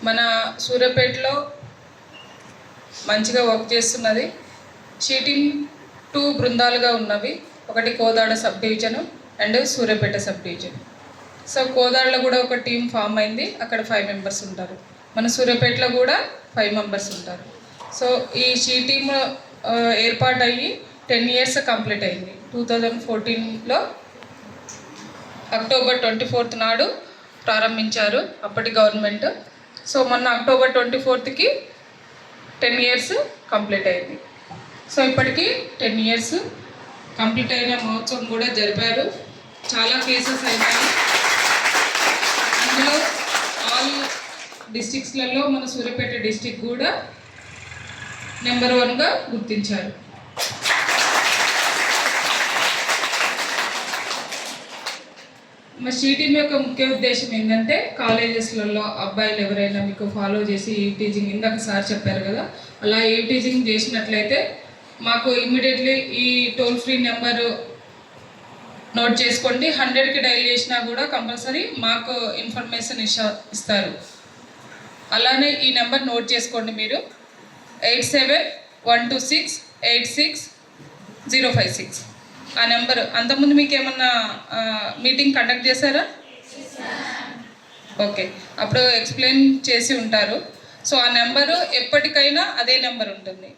మన సూర్యాపేటలో మంచిగా వర్క్ చేస్తున్నది. షీటింగ్ 2 బృందాలుగా ఉన్నవి. ఒకటి Kodad sub division and Suryapet sub division. So కోదాడలో కూడా ఒక టీం ఫామ్ అయింది. అక్కడ 5 మెంబర్స్ ఉంటారు. మన సూర్యాపేటలో కూడా 5 మెంబర్స్ ఉంటారు. సో ఈ టీమ్ ఏర్పాటు అయ్యి 10 ఇయర్స్ కంప్లీట్ అయింది. 2014లో అక్టోబర్ 24th నాడు ప్రారంభించారు అప్పటి గవర్నమెంట్. సో మొన్న అక్టోబర్ 24th 10 ఇయర్స్ కంప్లీట్ అయింది. సో ఇప్పటికీ 10 ఇయర్స్ కంప్లీట్ అయిన మహోత్సవం కూడా జరిపారు. చాలా కేసెస్ అయినాయి. అందులో ఆల్ డిస్ట్రిక్ట్స్లలో మన సూర్యాపేట డిస్ట్రిక్ట్ కూడా నెంబర్ 1గా గుర్తించారు. మా టీం యొక్క ముఖ్య ఉద్దేశం ఏంటంటే కాలేజెస్లలో అబ్బాయిలు ఎవరైనా మీకు ఫాలో చేసి ఈ టీచింగ్ ఇందాక సార్ చెప్పారు కదా, అలా ఈ టీచింగ్ చేసినట్లయితే మాకు ఇమ్మీడియట్లీ ఈ టోల్ ఫ్రీ నెంబరు నోట్ చేసుకోండి. 100కి డైల్ చేసినా కూడా కంపల్సరీ మాకు ఇన్ఫర్మేషన్ ఇస్తారు. అలానే ఈ నెంబర్ నోట్ చేసుకోండి మీరు, 8712686056. ఆ నెంబరు అంతకుముందు మీకు ఏమన్నా మీటింగ్ కండక్ట్ చేశారా? ఓకే, అప్పుడు ఎక్స్ప్లెయిన్ చేసి ఉంటారు. సో ఆ నెంబరు ఎప్పటికైనా అదే నెంబర్ ఉంటుంది.